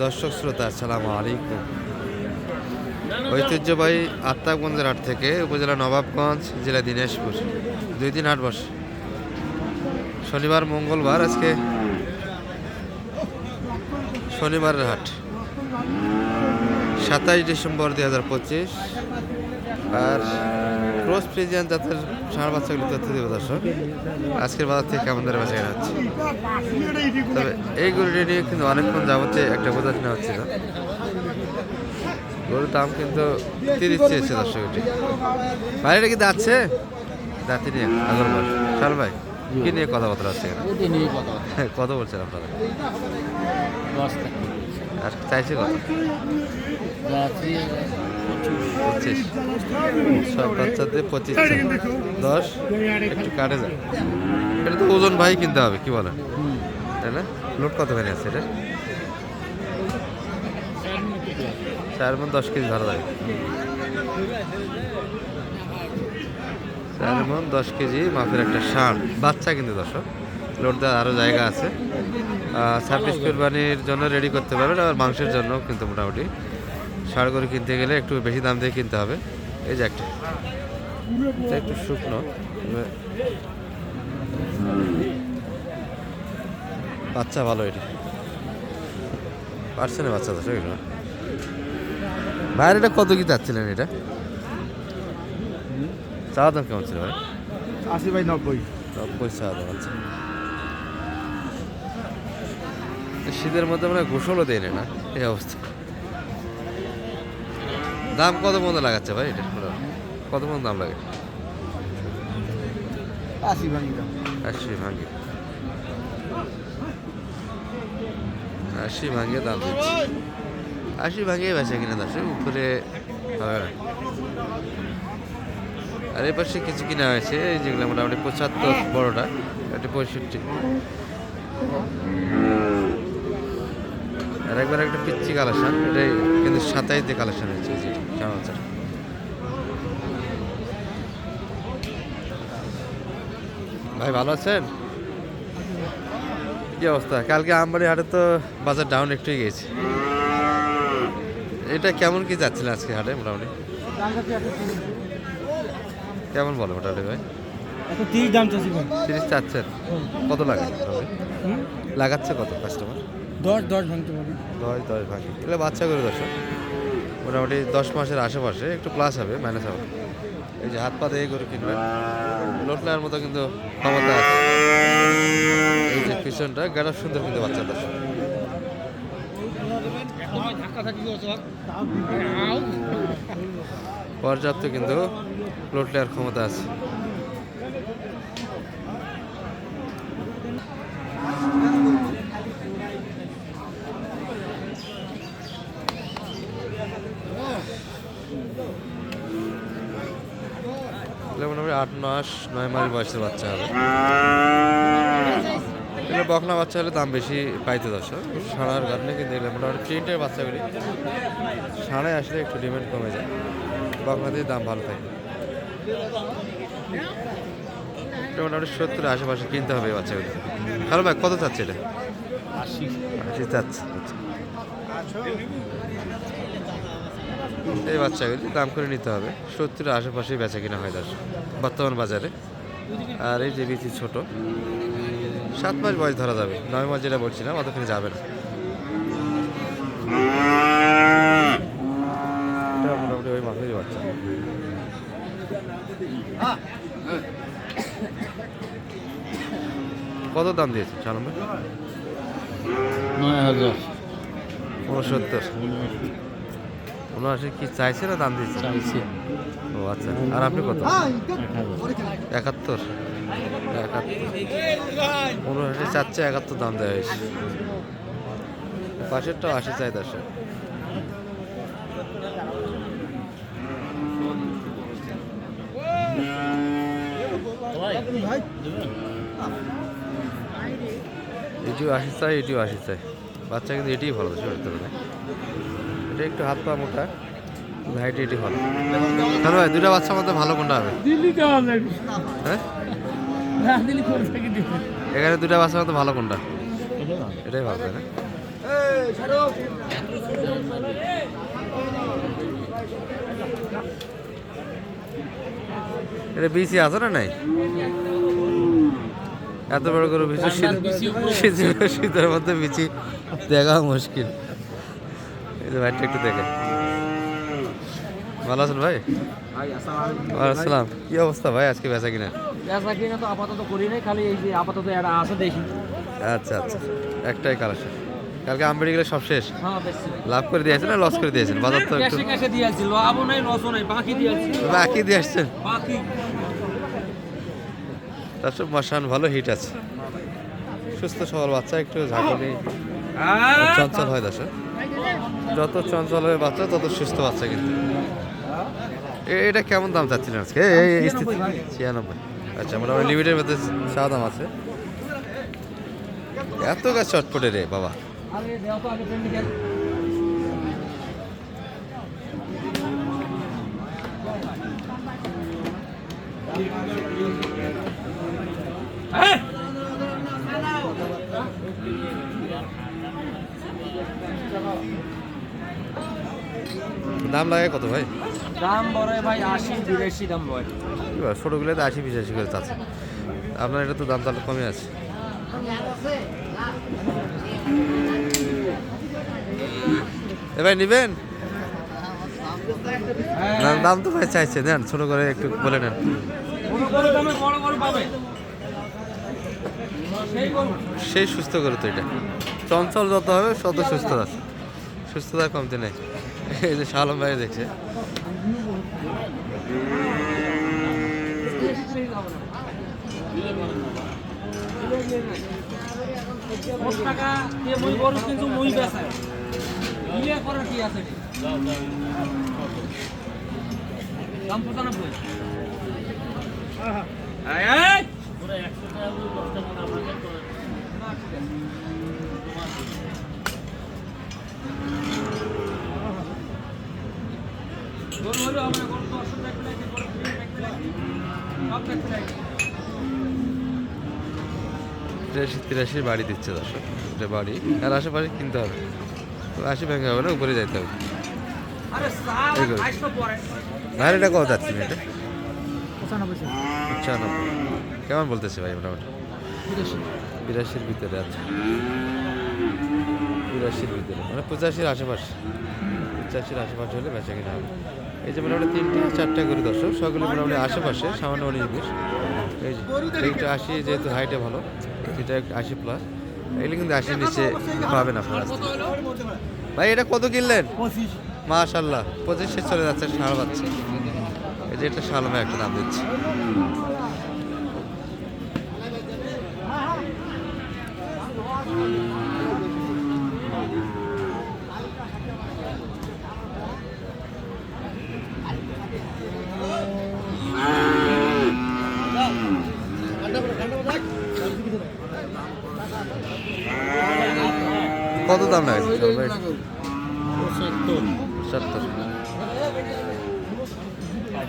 দর্শক শ্রোতা আসসালামু আলাইকুম। ঐতিহ্যবাহী আত্মাগঞ্জের হাট থেকে উপজেলা নবাবগঞ্জ, জেলা দিনাজপুর 2 দিন হাট বসে। শনিবার মঙ্গলবার, আজকে শনিবারের হাট 27 ডিসেম্বর 2025। আর ক্রস ফ্রিজিয়ান জাতের ষাঁড় বাচ্চাগুলি তথ্য দেবে দর্শক। আজকের বাজার থেকে কেমন দরে বেচা কেনা হচ্ছে। তবে এই গরুটি নিয়ে কিন্তু অনেকক্ষণ যাবতে একটা বোঝা নেওয়া হচ্ছে না। গরুর দাম কিন্তু 30 চেয়েছে দর্শক। এটি বাইরে কি যাচ্ছে দাঁতি নিয়ে আগরবার সাল ভাই কি নিয়ে কথাবার্তা হচ্ছে কত বলছেন আপনারা? আর চাইছে কত? 25। সব বাচ্চাদের 25, 10 একটু কাটে যায়। এটা তো ওজন ভাই কিনতে হবে, কি বলেন? তাই না? লোড কতখানি আছে এটা? 4 মণ 10 কেজি ধরা যায়। 4 মণ 10 কেজি মাপের একটা ষাঁড় বাচ্চা কিন্তু দর্শক। লোড দেওয়ার আরও জায়গা আছে। 26 কোরবানির জন্য রেডি করতে পারবেন। আর মাংসের জন্য কিন্তু মোটামুটি ষাঁড় গরু কিনতে গেলে একটু বেশি দাম দিয়ে কিনতে হবে। এই যে একটা একটু শুকনো, বাচ্চা ভালো। এটি পারছে না বাচ্চা দর্শক। এটা ভাইয়ের এটা কত কি চাচ্ছিলেন? এটা চাওয়া দাম কেমন ছিল ভাই? 80 বাই 90 চাওয়া দাম। আচ্ছা, শীতের মধ্যে মানে গোসলও দেয় না এই অবস্থা। দাম কত মতো লাগাচ্ছে ভাই? এটা কত মতো দাম লাগে? 80 ভাঙি 80 ভাঙিয়ে দাম দিচ্ছে। 80 ভাঙিয়ে বেচে কিনা দর্শক, উপরে হবে না। আর এই পাশে কিছু কিনা হয়েছে, এই যেগুলো মোটামুটি 75, বড়টা এটা 65। আর একবার একটা পিচ্ছি কালেকশন, এটাই কিন্তু 27 দিয়ে কালেকশন হয়েছে। ভাই ভালো আছেন? কি অবস্থা? কালকে আমবাড়ি হাটে তো বাজার ডাউন একটুই গেছে। এটা কেমন কি যাচ্ছিল আজকে হাটে? মোটামুটি কেমন বলো মোটামুটি ভাই? 30 দাম চাচ্ছি ভাই। 30 চাচ্ছেন? কত লাগে লাগাচ্ছে কত কাস্টমার? 10 ভাঙতে পারবে। 10 ভাঙি এগুলো বাচ্চা করে দর্শক। মোটামুটি 10 মাসের আশেপাশে, একটু প্লাস হবে, মাইনাস হবে। এই যে হাত পা দিয়ে গরু কিনবেন, লোট নেওয়ার মতো কিন্তু ক্ষমতা আছে। এই যে পিছনটা গাড়া সুন্দর কিন্তু বাচ্চা দর্শক। পর্যাপ্ত কিন্তু লোট নেওয়ার ক্ষমতা আছে। মোটামুটি 8 মাস 9 মাস বয়সের বাচ্চা হবে। এগুলো বকনা বাচ্চা হলে দাম বেশি পাইতে দর্শক। ষাঁড়ার কারণে কিন্তু এগুলো মোটামুটি প্রিন্টের বাচ্চাগুলি ষাঁড়ায় আসলে একটু ডিমান্ড কমে যায়, বকনাতেই দাম ভালো থাকে। এটা মোটামুটি 70 আশেপাশে কিনতে হবে এই বাচ্চাগুলি। হ্যালো ভাই, কত চাচ্ছে এটা? 80 চাচ্ছে। এই বাচ্চাগুলি দাম করে নিতে হবে। 70 আশেপাশেই বেচা কিনা হয় দর্শক বর্তমান বাজারে। আর এই যে বিচি ছোট, 7 মাস বয়স ধরা যাবে। 9 মাস যেটা বলছিলাম অতখানি যাবে না। এটা মোটামুটি ওই মাসেরই বাচ্চা। কত দাম দিয়েছে? 9000 69, 79 কি চাইছে না দাম দিয়েছে? চাইছি। ও আচ্ছা। আর আপনি কত? 71। 79 চাচ্ছে, 71 দাম দেওয়া হয়েছে। পাশেরটাও 80 চাই দর্শক। এটিও 80 চাই, এটিও 80 চাই। বাচ্চা কিন্তু এটিই ভালো দর্শক। এটা একটু হাত পা মোটা, হাইট এটি ভালো। তাহলে ভাই দুটা বাচ্চার মধ্যে ভালো কোনটা হবে? হ্যাঁ, এখানে দুটা বাচ্চার মধ্যে ভালো কোনটা? এটাই ভালো, তাই না? এটা বিচি আছে না নাই? এত বড় করে বিচি শীতের মধ্যে বিচি দেখা মুশকিল। এই যে ভাইটা একটু দেখে। ভালো আছেন ভাই? আসসালাম। কি অবস্থা ভাই আজকে বেচা কিনা? বেচা কিনা তো আপাতত করি নাই, খালি এই যে আপাতত এটা আছে দেখি। আচ্ছা আচ্ছা, একটাই কালেকশন। কালকে আমবাড়ি গেলে সব শেষ। হ্যাঁ বেশি লাভ করে দিয়েছেন না লস করে দিয়েছেন? বাজার তো একটু ক্যাশে দিয়েছি, লাভও নাই লসও নাই, বাকি দিয়েছি। বাকি দিয়ে আসছেন। বাকি তার সব মশান ভালো হিট আছে। সুস্থ সবল বাচ্চা, একটু ঝাঁকুনি চঞ্চল হয় দর্শক। যত চঞ্চল হয় বাচ্চা তত সুস্থ বাচ্চা কিন্তু। এটা কেমন দাম চাচ্ছিলেন আজকে? এই 96। আচ্ছা, মোটামুটি লিমিটের মধ্যে চা দাম আছে। এত গাছ চটপটে রে বাবা। আরে দেও তো আগে প্রেমিকের দাম লাগে কত ভাই? দাম বড় ভাই 80-82 দাম বড়। ছোটোগুলো তো 80-85 করে চাচ্ছে। আপনার এটা তো দাম তাহলে কমে আছে। এ ভাই নিবেন? না, দাম তো ভাই চাইছে, দেন ছোট করে একটু বলে নেন। সেই সুস্থ করে তো এটা চঞ্চল যত হবে তত সুস্থ আছে, সুস্থতা কমতে নেই। এই যে শালম ভাই দেখছে। তিরাশি বাড়ি দিচ্ছে দর্শক, এটা বাড়ি আর আশেপাশে কিনতে হবে, তো 80 ভেঙে হবে না, উপরে যাইতে হবে। ভাই এটা কত যাচ্ছে এটা? 95। কেমন বলতেছে ভাই? মোটামুটি 82-র ভিতরে আছে। 82-র ভিতরে মানে 85-র আশেপাশে, 85-র আশেপাশে হলে বেচা কিনা হবে। এই যে মোটামুটি 3-4টা করে দর্শক, সবগুলো মোটামুটি আশেপাশে, সামান্য 19-20। এই যে এইটা 80, যেহেতু হাইটে ভালো, এটা 80+। এগুলো কিন্তু 80-র নিচে পাবে না আপনার। ভাই এটা কত কিনলেন? 25। মাশাআল্লাহ, 25 চলে যাচ্ছে ষাঁড় বাচ্চা। এই যে এটা শালমে একটা দাম দিচ্ছে। কত দাম লাগছে? 70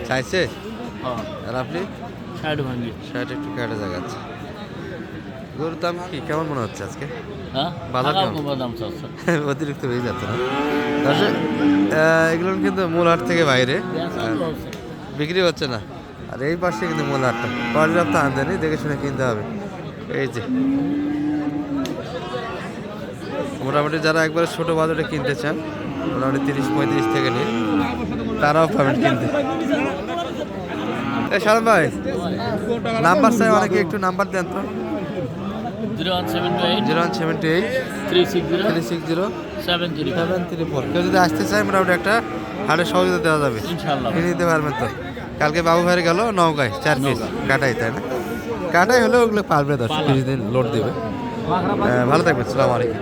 চাইছে। আর আপনি 60 ভাঙি 60 একটু কাটা জায়গা আছে। গরুর দাম কি কেমন মনে হচ্ছে আজকে? হ্যাঁ বাজার কেমন? দাম চাচ্ছে অতিরিক্ত হয়ে যাচ্ছে না দর্শক? এগুলো কিন্তু মূল হাট থেকে বাইরে বিক্রি হচ্ছে না। আর এই পাশে কিন্তু মূল হাটটা পর্যাপ্ত আমদানি, দেখে শুনে কিনতে হবে। এই যে মোটামুটি যারা একবারে ছোট বাজারে কিনতে চান, মোটামুটি 30-35 থেকে নিয়ে তারাও পাবেন কিনতে। এই শালম ভাই নাম্বার চাই অনেকে, একটু নাম্বার দেন তো। 0178 360-734। কেউ যদি আসতে চায় মোটামুটি একটা হাটের সহযোগিতা দেওয়া যাবে, কিনে নিতে পারবেন তো। কালকে বাবু ভাইয়ের গেল নওগাঁয় 4 পিস কাটাই, তাই না? কাটাই হলে ওগুলো পারবে 10-20 দিন লোড দেবে। ভালো থাকবেন, আসসালামু আলাইকুম।